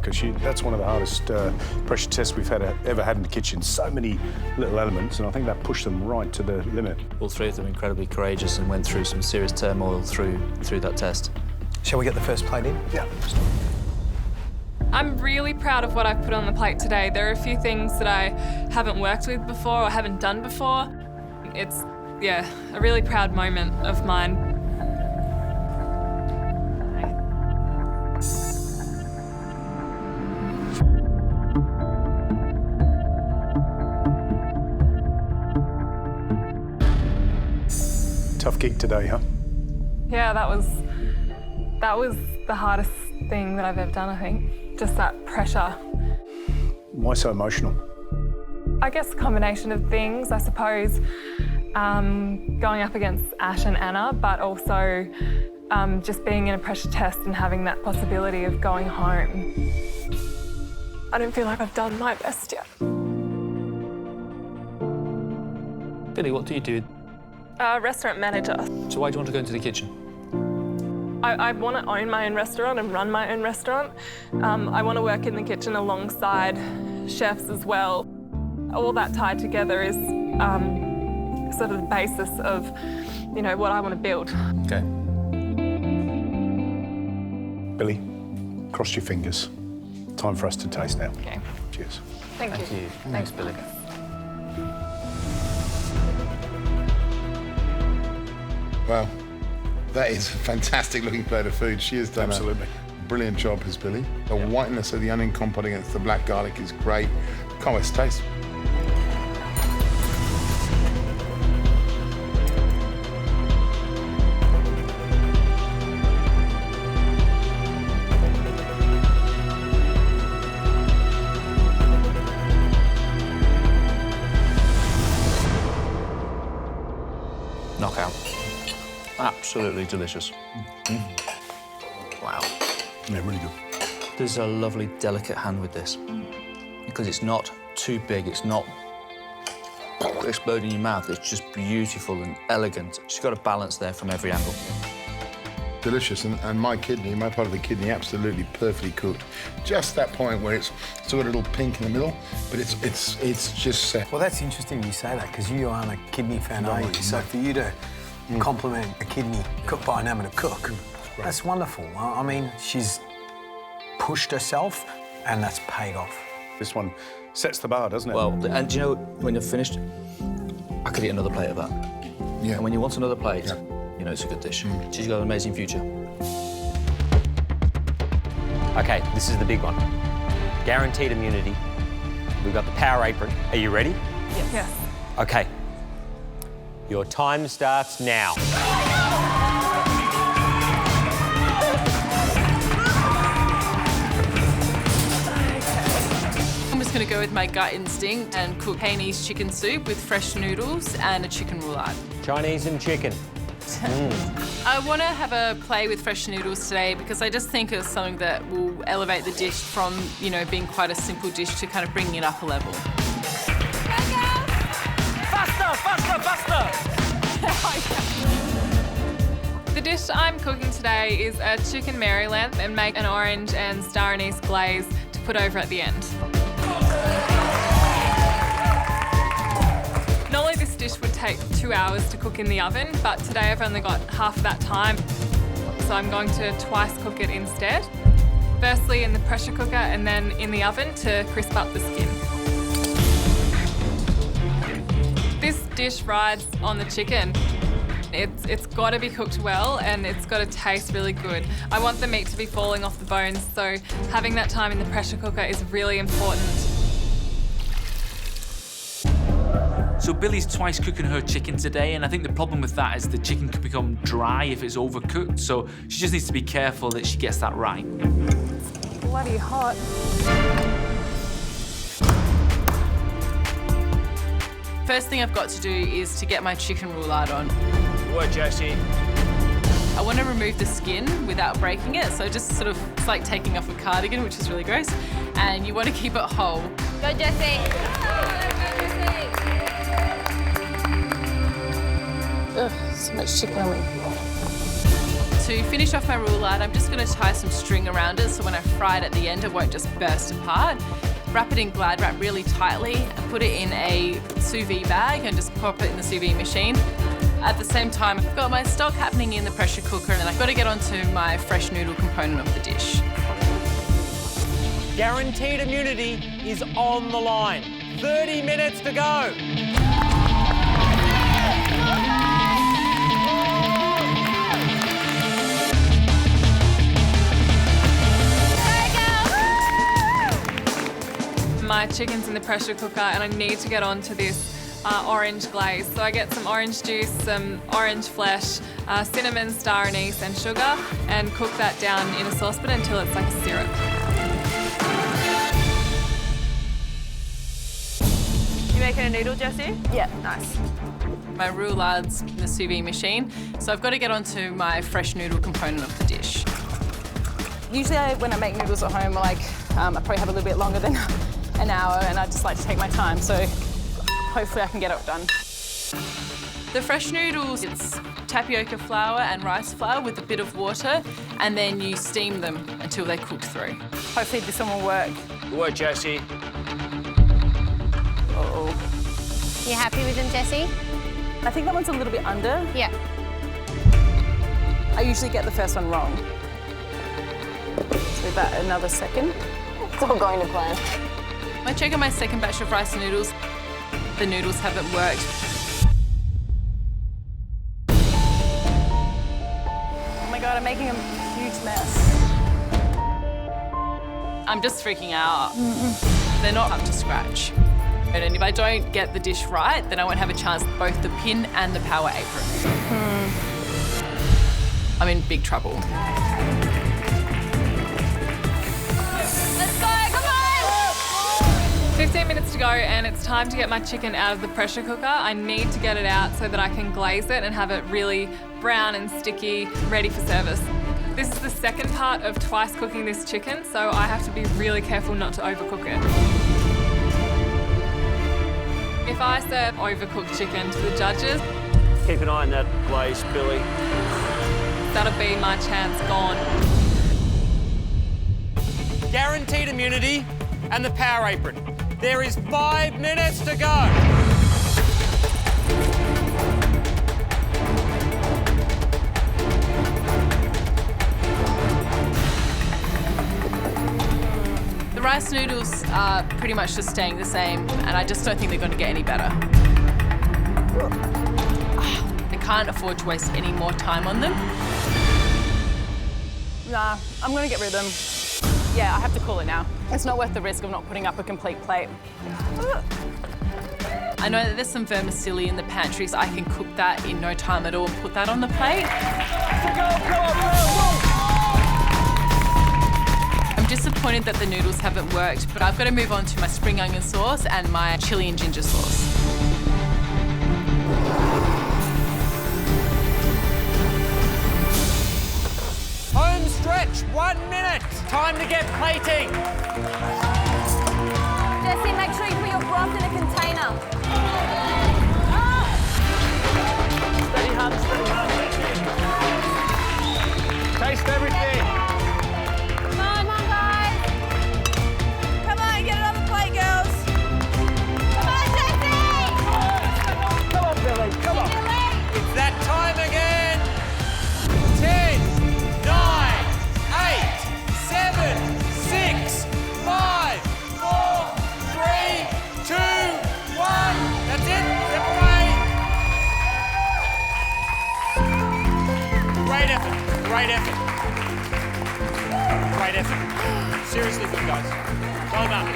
like her. That's one of the hardest pressure tests we've ever had in the kitchen. So many little elements, and I think that pushed them right to the limit. All three of them incredibly courageous and went through some serious turmoil through that test. Shall we get the first plate in? Yeah. I'm really proud of what I've put on the plate today. There are a few things that I haven't worked with before or haven't done before. It's, yeah, a really proud moment of mine. Tough gig today, huh? Yeah, that was the hardest thing that I've ever done, I think. Just that pressure. Why so emotional? I guess a combination of things, I suppose. Going up against Ash and Anna, but also just being in a pressure test and having that possibility of going home. I don't feel like I've done my best yet. Billy, what do you do? Restaurant manager. So why do you want to go into the kitchen? I want to own my own restaurant and run my own restaurant. I want to work in the kitchen alongside chefs as well. All that tied together is sort of the basis of, you know, what I want to build. Okay. Billy, cross your fingers. Time for us to taste now. Okay. Cheers. Thank you. Thanks, Billy. Well, that is a fantastic looking plate of food. She has done Absolutely. a brilliant job, has Billy. The whiteness of the onion compote against the black garlic is great. Can't wait to taste. Knockout. Absolutely delicious. Wow. Yeah, really good. There's a lovely, delicate hand with this. Because it's not too big, it's not exploding in your mouth, it's just beautiful and elegant. She's got a balance there from every angle. Delicious, and my part of the kidney, absolutely perfectly cooked. Just that point where it's still got a little pink in the middle, but it's just set. Well, that's interesting you say that, because you aren't a kidney fan, are you? So for you to compliment a kidney cooked by an amateur cook, that's wonderful. I mean, she's pushed herself, and that's paid off. This one sets the bar, doesn't it? Well, and do you know, when you're finished, I could eat another plate of that. Yeah. And when you want another plate, you know it's a good dish. She's got an amazing future. Okay, this is the big one. Guaranteed immunity. We've got the power apron. Are you ready? Yes. Okay. Your time starts now. I'm just going to go with my gut instinct and cook Hainey's chicken soup with fresh noodles and a chicken roulade. Chinese and chicken. I want to have a play with fresh noodles today because I just think it's something that will elevate the dish from, you know, being quite a simple dish to kind of bringing it up a level. The dish I'm cooking today is a chicken Maryland and make an orange and star anise glaze to put over at the end. Normally this dish would take 2 hours to cook in the oven, but today I've only got half of that time. So I'm going to twice cook it instead. Firstly in the pressure cooker and then in the oven to crisp up the skin. This dish rides on the chicken. It's got to be cooked well and it's got to taste really good. I want the meat to be falling off the bones, so having that time in the pressure cooker is really important. So Billy's twice cooking her chicken today, and I think the problem with that is the chicken could become dry if it's overcooked, so she just needs to be careful that she gets that right. It's bloody hot. First thing I've got to do is to get my chicken roulade on. Good work, Josie. I want to remove the skin without breaking it, so just sort of, it's like taking off a cardigan, which is really gross, and you want to keep it whole. Go, Jessie. Ugh, so much chicken on me. To finish off my roulade, I'm just going to tie some string around it so when I fry it at the end, it won't just burst apart. Wrap it in Glad Wrap really tightly and put it in a sous vide bag and just pop it in the sous vide machine. At the same time, I've got my stock happening in the pressure cooker and then I've got to get onto my fresh noodle component of the dish. Guaranteed immunity is on the line. 30 minutes to go. My chicken's in the pressure cooker and I need to get onto this orange glaze. So I get some orange juice, some orange flesh, cinnamon, star anise and sugar and cook that down in a saucepan until it's like a syrup. You making a noodle, Jessie? Yeah, nice. My roulade's in the sous vide machine, so I've got to get onto my fresh noodle component of the dish. Usually when I make noodles at home, I probably have a little bit longer than an hour and I just like to take my time, so hopefully I can get it done. The fresh noodles, it's tapioca flour and rice flour with a bit of water, and then you steam them until they cook through. Hopefully this one will work. Good work, Jessie. Uh-oh. You happy with them, Jessie? I think that one's a little bit under. Yeah. I usually get the first one wrong. So about another second. It's all going to plan. I check on my second batch of rice noodles. The noodles haven't worked. Oh my God, I'm making a huge mess. I'm just freaking out. They're not up to scratch. And if I don't get the dish right, then I won't have a chance at both the pin and the power apron. I'm in big trouble. Let's go, come on! 15 minutes to go and it's time to get my chicken out of the pressure cooker. I need to get it out so that I can glaze it and have it really brown and sticky, ready for service. This is the second part of twice cooking this chicken, so I have to be really careful not to overcook it. If I serve overcooked chicken to the judges, Keep an eye on that glaze, Billy. that'll be my chance gone. Guaranteed immunity and the power apron. There is 5 minutes to go. The rice noodles are pretty much just staying the same, and I just don't think they're going to get any better. I can't afford to waste any more time on them. Nah, I'm gonna get rid of them. Yeah, I have to call it now. It's not worth the risk of not putting up a complete plate. I know that there's some vermicelli in the pantry, so I can cook that in no time at all and put that on the plate. I'm disappointed that the noodles haven't worked, but I've got to move on to my spring onion sauce and my chili and ginger sauce. Home stretch, 1 minute. Time to get plating. Jessie, make sure you put your broth in a container. Steady hand, steady hand. Taste everything. Come on, guys. Come on, get it on the plate, girls. Come on, Jessie! Come on, Billy, come on. It's that time again. 10, 9, 8, 7, 6, 5, 4, 3, 2, 1. That's it. Step away. Great effort. Great effort. Great effort. Seriously good, guys. Well done.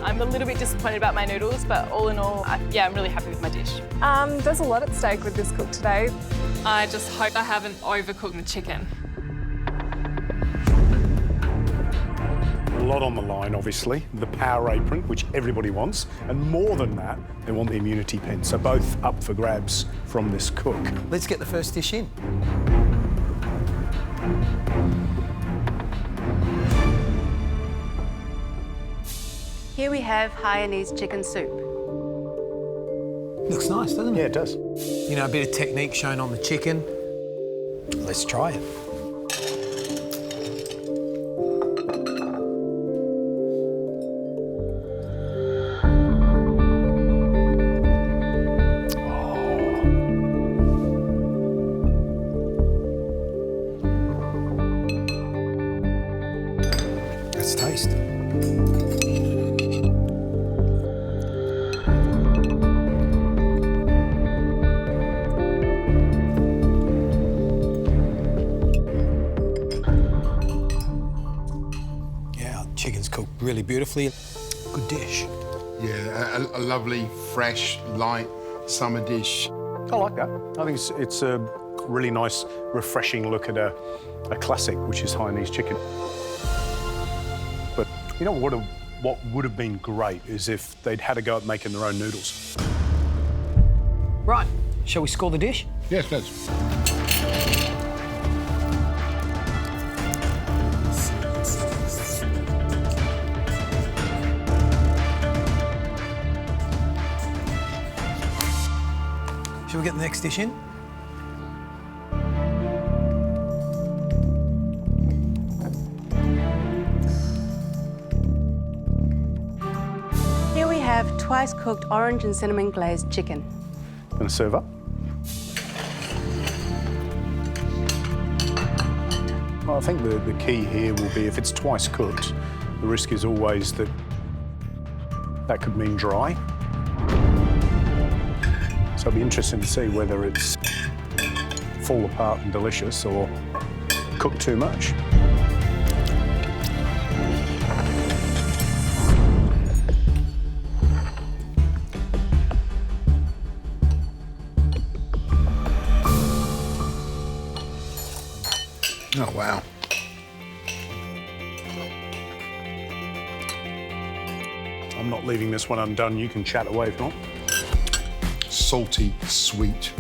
I'm a little bit disappointed about my noodles, but all in all, I'm really happy with my dish. There's a lot at stake with this cook today. I just hope I haven't overcooked the chicken. A lot on the line, obviously. The power apron, which everybody wants, and more than that, they want the immunity pin. So both up for grabs from this cook. Let's get the first dish in. Here we have Hainanese chicken soup. Looks nice, doesn't it? Yeah, it does. You know, a bit of technique shown on the chicken. Let's try it. Let's taste. Yeah, chicken's cooked really beautifully. Good dish. Yeah, a lovely, fresh, light summer dish. I like that. I think it's a really nice, refreshing look at a classic, which is Hainanese chicken. But you know what would have been great is if they'd had a go at making their own noodles. Right, shall we score the dish? Yes, let's. Shall we get the next dish in? Here we have twice cooked orange and cinnamon glazed chicken. Gonna serve up. Well, I think the key here will be if it's twice cooked, the risk is always that that could mean dry. So it'll be interesting to see whether it's fall apart and delicious or cooked too much. Oh, wow. I'm not leaving this one undone. You can chat away if not. Salty, sweet,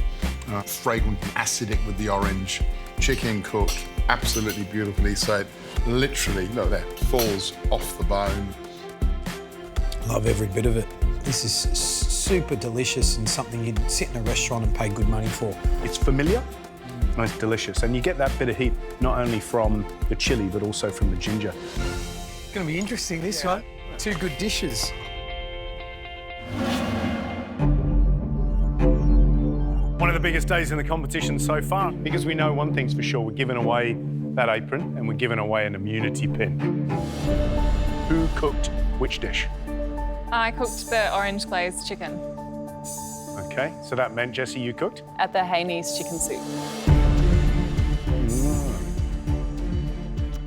fragrant, acidic with the orange. Chicken cooked absolutely beautifully. So it literally, look there, falls off the bone. Love every bit of it. This is super delicious and something you'd sit in a restaurant and pay good money for. It's familiar and it's delicious. And you get that bit of heat not only from the chili, but also from the ginger. It's going to be interesting, this one. Two good dishes. One of the biggest days in the competition so far, because we know one thing's for sure, we're giving away that apron and we're giving away an immunity pin. Who cooked which dish? I cooked the orange glazed chicken Okay, so that meant, Jessie, you cooked? At the Hainanese chicken soup.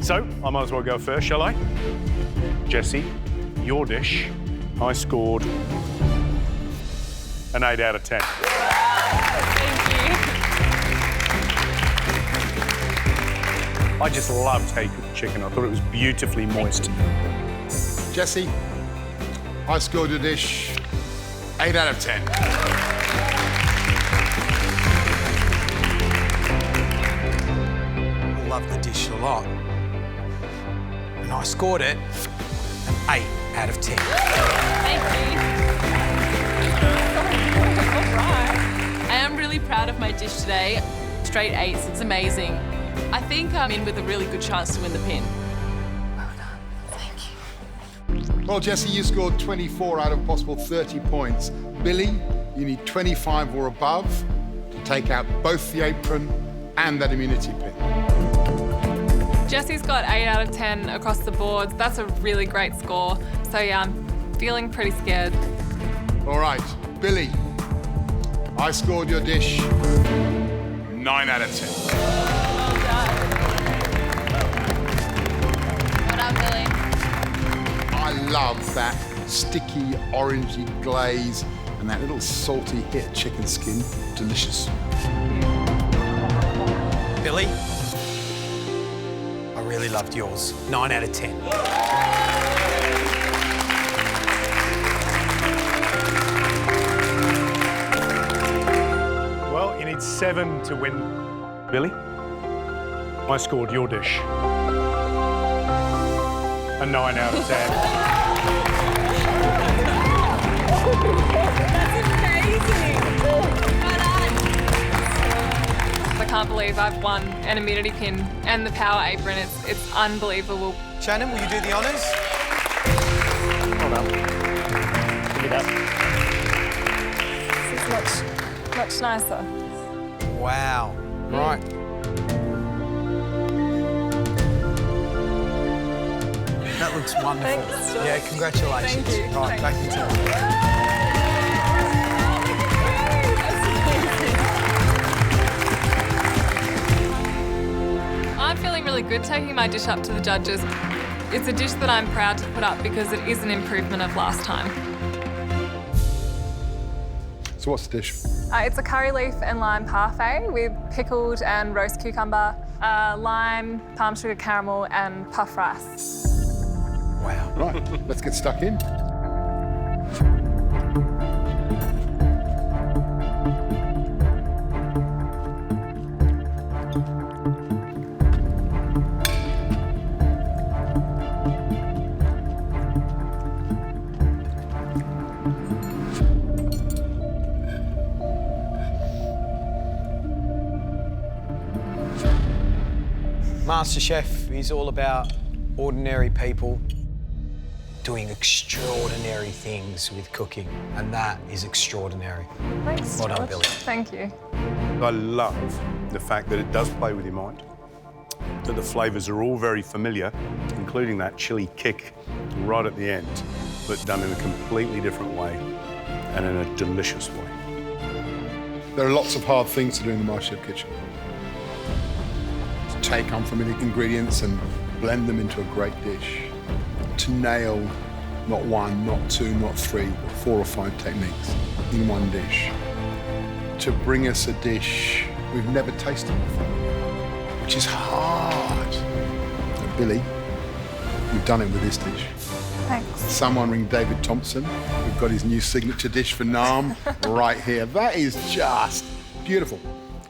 So, I might as well go first, shall I? Jessie, your dish, I scored an 8 out of 10. I just loved how you cooked the chicken. I thought it was beautifully moist. Jessie, I scored your dish 8 out of 10. I love the dish a lot. And I scored it an 8 out of 10. Thank you. All right. I am really proud of my dish today. Straight 8s, it's amazing. I think I'm in with a really good chance to win the pin. Well, Jessie, you scored 24 out of possible 30 points. Billy, you need 25 or above to take out both the apron and that immunity pin. Jessie's got 8 out of 10 across the board. That's a really great score. So yeah, I'm feeling pretty scared. All right, Billy, I scored your dish 9 out of 10. Well done, Billy. I love that sticky, orangey glaze and that little salty hit of chicken skin. Delicious. Billy, I really loved yours. 9 out of 10. Well, you need 7 to win. Billy, I scored your dish a 9 out of 10. That's amazing. can't believe I've won an immunity pin and the power apron. It's unbelievable. Shannon, will you do the honours? Well done. Give me that. This is much nicer. Wow. Right. That looks wonderful. Thanks, yeah, congratulations. Thank you. Right, back into it. I'm feeling really good taking my dish up to the judges. It's a dish that I'm proud to put up because it is an improvement of last time. So what's the dish? It's a curry leaf and lime parfait with pickled and roast cucumber, lime, palm sugar caramel and puff rice. Wow. Right, let's get stuck in. MasterChef is all about ordinary people doing extraordinary things with cooking, and that is extraordinary. Thanks, Well done, George. Billy. Thank you. I love the fact that it does play with your mind, that the flavours are all very familiar, including that chili kick right at the end, but done in a completely different way and in a delicious way. There are lots of hard things to do in the MasterChef kitchen. To take unfamiliar ingredients and blend them into a great dish. To nail not one, not two, not three, but 4 or 5 techniques in one dish. To bring us a dish we've never tasted before, which is hard. And Billy, you've done it with this dish. Thanks. Someone ring David Thompson. We've got his new signature dish for Naam right here. That is just beautiful.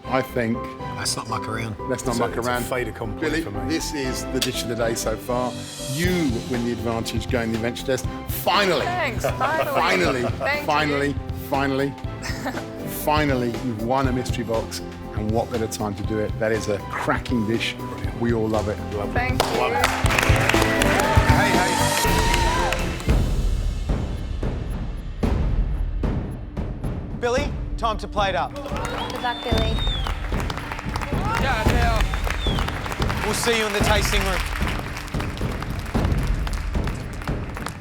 I think... Let's not muck around. Let's not muck It's around. a fait accompli Billy, for me. this is the dish of the day so far. You win the advantage going the invention test. Finally! Thanks, finally. Finally, Thank you. finally, you've won a mystery box. And what better time to do it? That is a cracking dish. We all love it. Thank you. Billy, time to plate up. Good luck, Billy. We'll see you in the tasting room.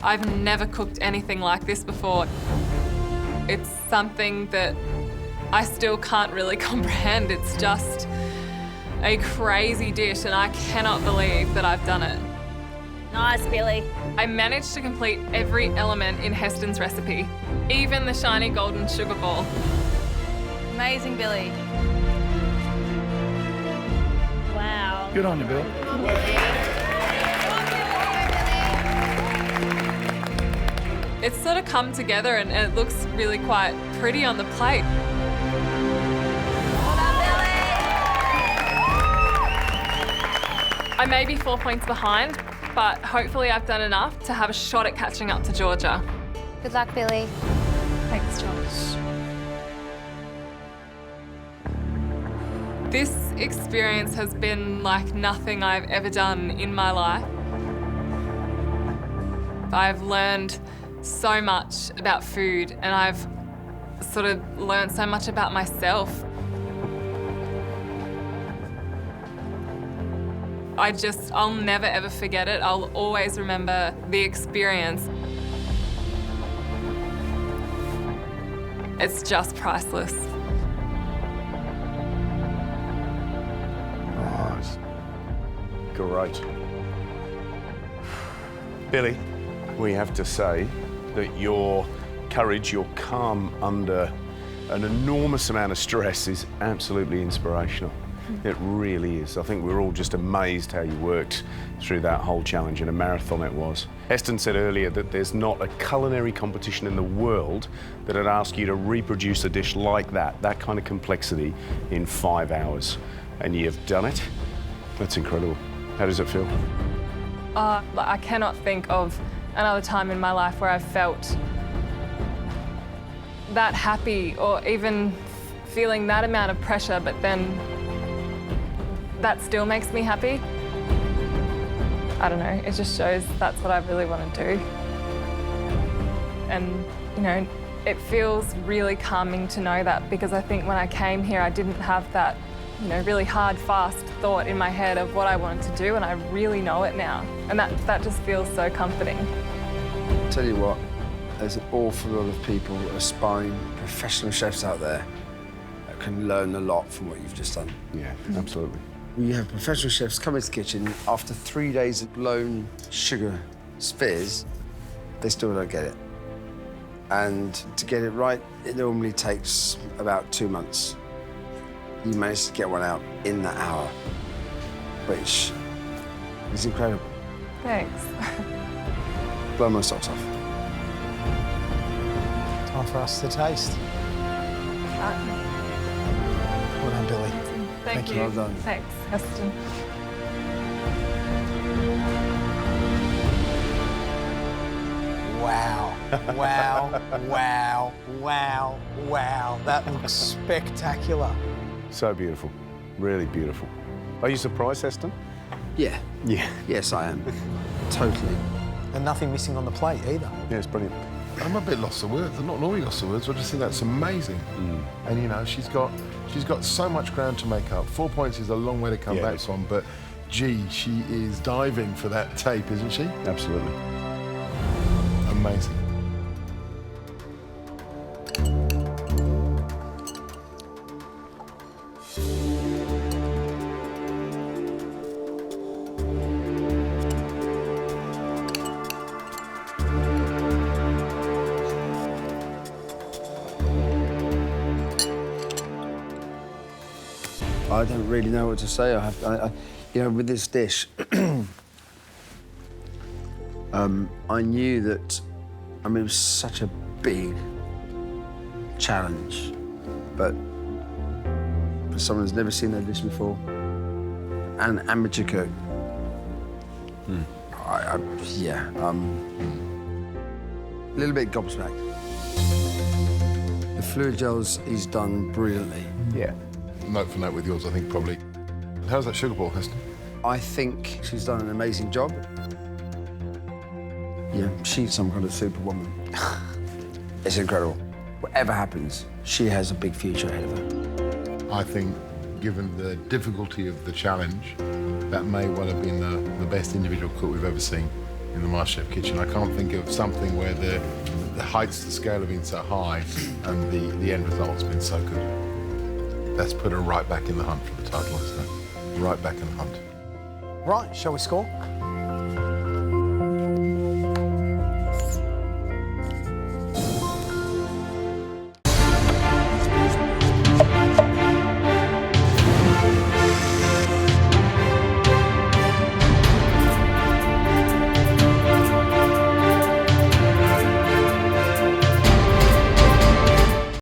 I've never cooked anything like this before. It's something that I still can't really comprehend. It's just a crazy dish and I cannot believe that I've done it. Nice, Billy. I managed to complete every element in Heston's recipe, even the shiny golden sugar ball. Amazing, Billy. Wow. Good on you, Bill. It's sort of come together and it looks really quite pretty on the plate. I may be 4 points behind, but hopefully I've done enough to have a shot at catching up to Georgia. Good luck, Billy. Thanks, George. This experience has been like nothing I've ever done in my life. I've learned so much about food and I've sort of learned so much about myself. I'll never ever forget it. I'll always remember the experience. It's just priceless. Great. Billy, we have to say that your courage, your calm under an enormous amount of stress is absolutely inspirational. It really is. I think we're all just amazed how you worked through that whole challenge, and a marathon it was. Heston said earlier that there's not a culinary competition in the world that would ask you to reproduce a dish like that kind of complexity in 5 hours. And you've done it. That's incredible. How does it feel? I cannot think of another time in my life where I've felt that happy or even feeling that amount of pressure, but then that still makes me happy. I don't know, it just shows that's what I really want to do. And, you know, it feels really calming to know that, because I think when I came here, I didn't have that, you know, really hard, fast thought in my head of what I wanted to do, and I really know it now. And that just feels so comforting. Tell you what, there's an awful lot of people, aspiring professional chefs out there that can learn a lot from what you've just done. Yeah, absolutely. We have professional chefs come into the kitchen after 3 days of blown sugar spheres, they still don't get it. And to get it right, it normally takes about 2 months. You managed to get one out in that hour, which is incredible. Thanks. Blow my socks off. Time for us to taste. Well done, Billy. Thank you. Well done. Thanks, Heston. Wow, wow, wow, wow, wow. That looks spectacular. So beautiful, really beautiful. Are you surprised, Heston? Yeah. Yeah. Yes, I am. Totally. And nothing missing on the plate either. Yeah, it's brilliant. I'm a bit lost for words. I'm not normally lost for words, but I just think that's amazing. And you know, she's got so much ground to make up. 4 points is a long way to come back from, but gee, she is diving for that tape, isn't she? Absolutely. Amazing. I don't really know what to say. You know, with this dish, I knew that, I mean, it was such a big challenge, but for someone who's never seen that dish before, and amateur cook, a little bit gobsmacked. The fluid gels he's done brilliantly. Yeah. Note for note with yours, I think, probably. How's that sugar ball, Heston? I think she's done an amazing job. Yeah, she's some kind of superwoman. It's incredible. Whatever happens, she has a big future ahead of her. I think, given the difficulty of the challenge, that may well have been the best individual cook we've ever seen in the MasterChef kitchen. I can't think of something where the heights of the scale have been so high and the end result's been so good. That's put her right back in the hunt for the title, isn't it? Right back in the hunt. Right, shall we score?